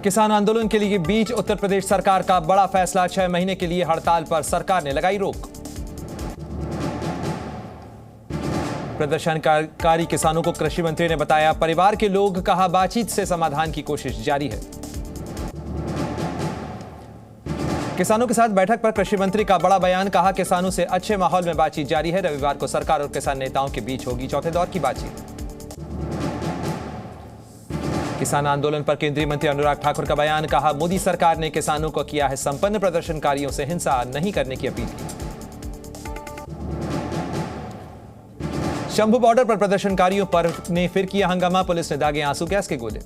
किसान आंदोलन के लिए बीच उत्तर प्रदेश सरकार का बड़ा फैसला, 6 महीने के लिए हड़ताल पर सरकार ने लगाई रोक। प्रदर्शनकारी किसानों को कृषि मंत्री ने बताया परिवार के लोग, कहा बातचीत से समाधान की कोशिश जारी है। किसानों के साथ बैठक पर कृषि मंत्री का बड़ा बयान, कहा किसानों से अच्छे माहौल में बातचीत जारी है। रविवार को सरकार और किसान नेताओं के बीच होगी चौथे दौर की बातचीत। किसान आंदोलन पर केंद्रीय मंत्री अनुराग ठाकुर का बयान, कहा मोदी सरकार ने किसानों को किया है संपन्न, प्रदर्शनकारियों से हिंसा नहीं करने की अपील की। शंभू बॉर्डर पर प्रदर्शनकारियों पर ने फिर किया हंगामा, पुलिस ने दागे आंसू गैस के गोले।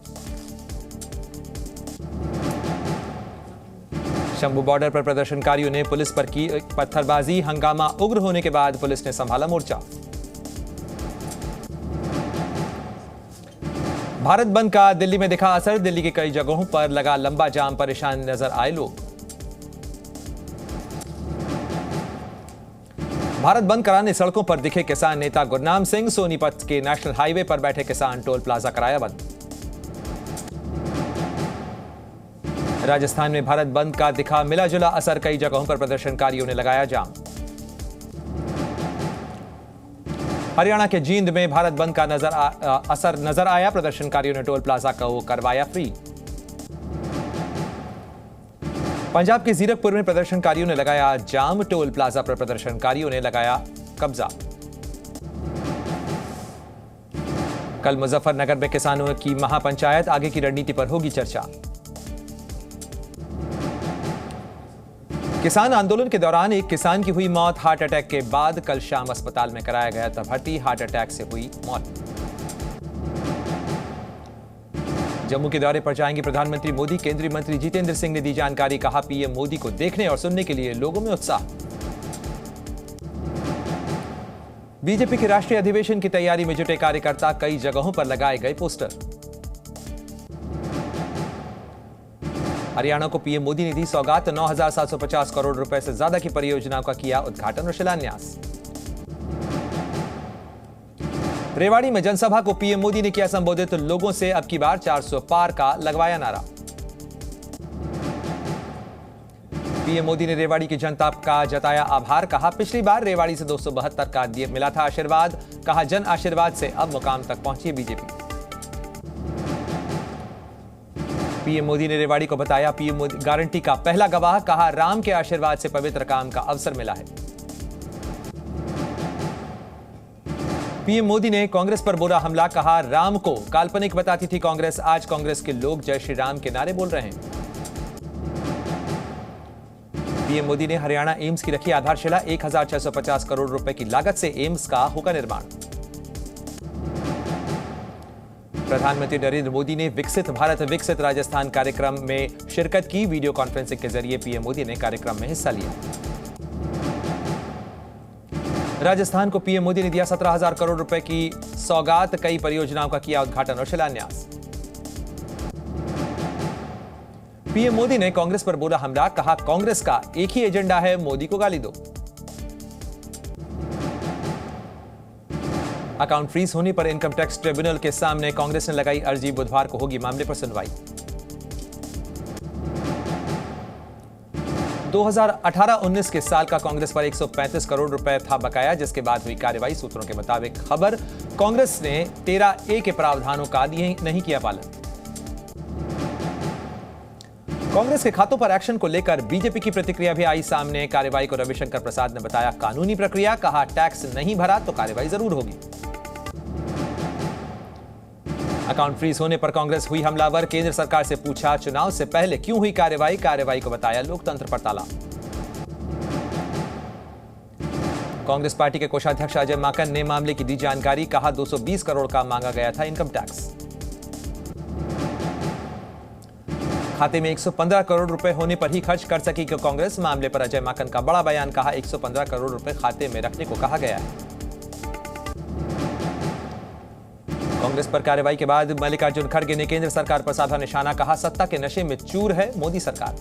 शंभू बॉर्डर पर प्रदर्शनकारियों ने पुलिस पर की पत्थरबाजी, हंगामा उग्र होने के बाद पुलिस ने संभाला मोर्चा। भारत बंद का दिल्ली में दिखा असर, दिल्ली के कई जगहों पर लगा लंबा जाम, परेशान नजर आए लोग। भारत बंद कराने सड़कों पर दिखे किसान नेता गुरनाम सिंह, सोनीपत के नेशनल हाईवे पर बैठे किसान टोल प्लाजा कराया बंद। राजस्थान में भारत बंद का दिखा मिला जुला असर, कई जगहों पर प्रदर्शनकारियों ने लगाया जाम। हरियाणा के जींद में भारत बंद का असर नजर आया, प्रदर्शनकारियों ने टोल प्लाजा को करवाया फ्री। पंजाब के जीरकपुर में प्रदर्शनकारियों ने लगाया जाम, टोल प्लाजा पर प्रदर्शनकारियों ने लगाया कब्जा। कल मुजफ्फरनगर में किसानों की महापंचायत, आगे की रणनीति पर होगी चर्चा। किसान आंदोलन के दौरान एक किसान की हुई मौत, हार्ट अटैक के बाद कल शाम अस्पताल में कराया गया था भर्ती, हार्ट अटैक से हुई मौत। जम्मू के दौरे पर जाएंगे प्रधानमंत्री मोदी, केंद्रीय मंत्री जितेंद्र सिंह ने दी जानकारी, कहा पीएम मोदी को देखने और सुनने के लिए लोगों में उत्साह। बीजेपी के राष्ट्रीय अधिवेशन की तैयारी में जुटे कार्यकर्ता, कई जगहों पर लगाए गए पोस्टर। हरियाणा को पीएम मोदी ने दी सौगात, 9,750 करोड़ रुपए से ज्यादा की परियोजनाओं का किया उद्घाटन और शिलान्यास। रेवाड़ी में जनसभा को पीएम मोदी ने किया संबोधित, लोगों से अब की बार 400 पार का लगवाया नारा। पीएम मोदी ने रेवाड़ी की जनता का जताया आभार, कहा पिछली बार रेवाड़ी से 272 का मिला था आशीर्वाद, कहा जन आशीर्वाद से अब मुकाम तक पहुंची है बीजेपी। पीएम मोदी ने रेवाड़ी को बताया पीएम मोदी गारंटी का पहला गवाह, कहा राम के आशीर्वाद से पवित्र काम का अवसर मिला है। पीएम मोदी ने कांग्रेस पर बोला हमला, कहा राम को काल्पनिक बताती थी कांग्रेस, आज कांग्रेस के लोग जय श्री राम के नारे बोल रहे हैं। पीएम मोदी ने हरियाणा एम्स की रखी आधारशिला, 1,650 करोड़ रुपए की लागत से एम्स का होगा निर्माण। प्रधानमंत्री नरेंद्र मोदी ने विकसित भारत विकसित राजस्थान कार्यक्रम में शिरकत की, वीडियो कॉन्फ्रेंसिंग के जरिए पीएम मोदी ने कार्यक्रम में हिस्सा लिया। राजस्थान को पीएम मोदी ने दिया 17,000 करोड़ रुपए की सौगात, कई परियोजनाओं का किया उद्घाटन और शिलान्यास। पीएम मोदी ने कांग्रेस पर बोला हमला, कहा कांग्रेस का एक ही एजेंडा है, मोदी को गाली दो। अकाउंट फ्रीज होने पर इनकम टैक्स ट्रिब्यूनल के सामने कांग्रेस ने लगाई अर्जी, बुधवार को होगी मामले पर सुनवाई। 2018-19 के साल का कांग्रेस पर 135 करोड़ रुपए था बकाया, जिसके बाद हुई कार्रवाई। सूत्रों के मुताबिक खबर, कांग्रेस ने 13A के प्रावधानों का नहीं किया पालन। कांग्रेस के खातों पर एक्शन को लेकर बीजेपी की प्रतिक्रिया भी आई सामने, कार्रवाई को रविशंकर प्रसाद ने बताया कानूनी प्रक्रिया, कहा टैक्स नहीं भरा तो कार्रवाई जरूर होगी। अकाउंट फ्रीज होने पर कांग्रेस हुई हमलावर, केंद्र सरकार से पूछा चुनाव से पहले क्यों हुई कार्रवाई, कार्रवाई को बताया लोकतंत्र पर ताला। कांग्रेस पार्टी के कोषाध्यक्ष अजय माकन ने मामले की दी जानकारी, कहा 220 करोड़ का मांगा गया था इनकम टैक्स। खाते में 115 करोड़ रुपए होने पर ही खर्च कर सकी कांग्रेस, मामले पर अजय माकन का बड़ा बयान, कहा 115 करोड़ रुपए खाते में रखने को कहा गया है। कांग्रेस पर कार्रवाई के बाद मल्लिकार्जुन खड़गे ने केंद्र सरकार पर साधा निशाना, कहा सत्ता के नशे में चूर है मोदी सरकार।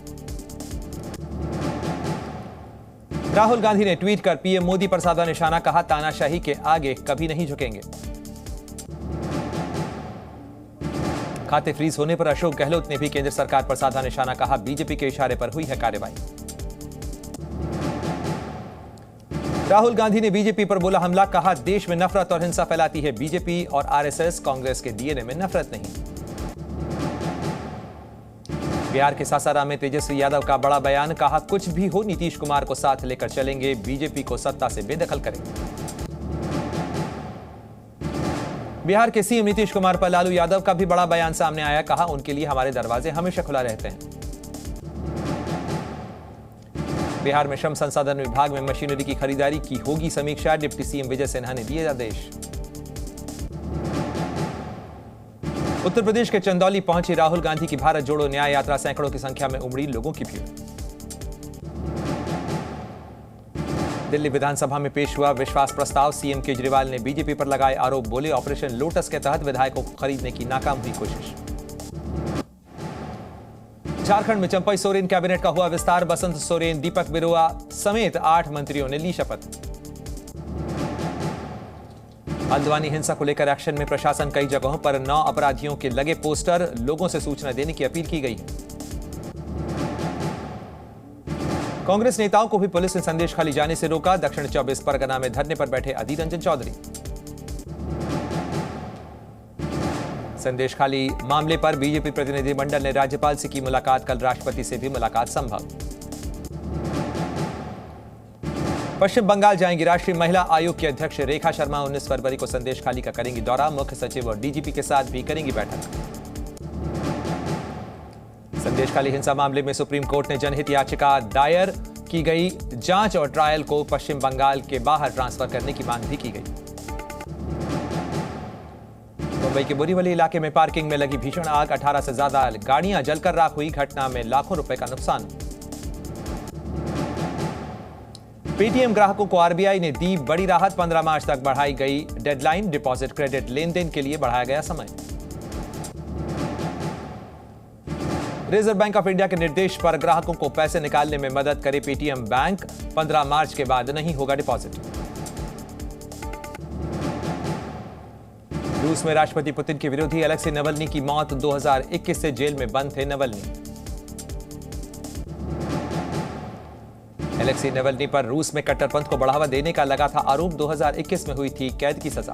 राहुल गांधी ने ट्वीट कर पीएम मोदी पर साधा निशाना, कहा तानाशाही के आगे कभी नहीं झुकेंगे। खाते फ्रीज होने पर अशोक गहलोत ने भी केंद्र सरकार पर साधा निशाना, कहा बीजेपी के इशारे पर हुई है कार्रवाई। राहुल गांधी ने बीजेपी पर बोला हमला, कहा देश में नफरत और हिंसा फैलाती है बीजेपी और आरएसएस, कांग्रेस के डीएनए में नफरत नहीं। बिहार के सासाराम में तेजस्वी यादव का बड़ा बयान, कहा कुछ भी हो नीतीश कुमार को साथ लेकर चलेंगे, बीजेपी को सत्ता से बेदखल करेंगे। बिहार के सीएम नीतीश कुमार पर लालू यादव का भी बड़ा बयान सामने आया, कहा उनके लिए हमारे दरवाजे हमेशा खुला रहते हैं। बिहार में श्रम संसाधन विभाग में मशीनरी की खरीदारी की होगी समीक्षा, डिप्टी सीएम विजय सिन्हा ने दिए आदेश। उत्तर प्रदेश के चंदौली पहुंची राहुल गांधी की भारत जोड़ो न्याय यात्रा, सैकड़ों की संख्या में उमड़ी लोगों की भीड़। दिल्ली विधानसभा में पेश हुआ विश्वास प्रस्ताव, सीएम केजरीवाल ने बीजेपी पर लगाए आरोप, बोले ऑपरेशन लोटस के तहत विधायकों को खरीदने की नाकाम हुई कोशिश। झारखंड में चंपई सोरेन कैबिनेट का हुआ विस्तार, बसंत सोरेन, दीपक बिरुआ समेत 8 मंत्रियों ने ली शपथ। हल्द्वानी हिंसा को लेकर एक्शन में प्रशासन, कई जगहों पर 9 अपराधियों के लगे पोस्टर, लोगों से सूचना देने की अपील की गई है। कांग्रेस नेताओं को भी पुलिस ने संदेश खाली जाने से रोका, दक्षिण 24 परगना में धरने पर बैठे अधीर रंजन चौधरी। संदेश खाली मामले पर बीजेपी प्रतिनिधिमंडल ने राज्यपाल से की मुलाकात, कल राष्ट्रपति से भी मुलाकात संभव। पश्चिम बंगाल जाएंगी राष्ट्रीय महिला आयोग की अध्यक्ष रेखा शर्मा, 19 फरवरी को संदेश खाली का करेंगी दौरा, मुख्य सचिव और डीजीपी के साथ भी करेंगी बैठक। संदेश खाली हिंसा मामले में सुप्रीम कोर्ट ने जनहित याचिका दायर की गई, जांच और ट्रायल को पश्चिम बंगाल के बाहर ट्रांसफर करने की मांग भी की गई। मुंबई के बोरीवली इलाके में पार्किंग में लगी भीषण आग, 18 से ज्यादा गाड़ियां जलकर राख हुई, घटना में लाखों रुपए का नुकसान। पेटीएम ग्राहकों को आरबीआई ने दी बड़ी राहत, 15 मार्च तक बढ़ाई गई डेडलाइन, डिपॉजिट क्रेडिट लेन देन के लिए बढ़ाया गया समय। रिजर्व बैंक ऑफ इंडिया के निर्देश पर ग्राहकों को पैसे निकालने में मदद करे पेटीएम बैंक, 15 मार्च के बाद नहीं होगा डिपॉजिट। रूस में राष्ट्रपति पुतिन के विरोधी अलेक्सी नवल्नी की मौत, 2021 से जेल में बंद थे नवल्नी। अलेक्सी नवल्नी पर रूस में कट्टरपंथ को बढ़ावा देने का लगा था आरोप, 2021 में हुई थी कैद की सजा।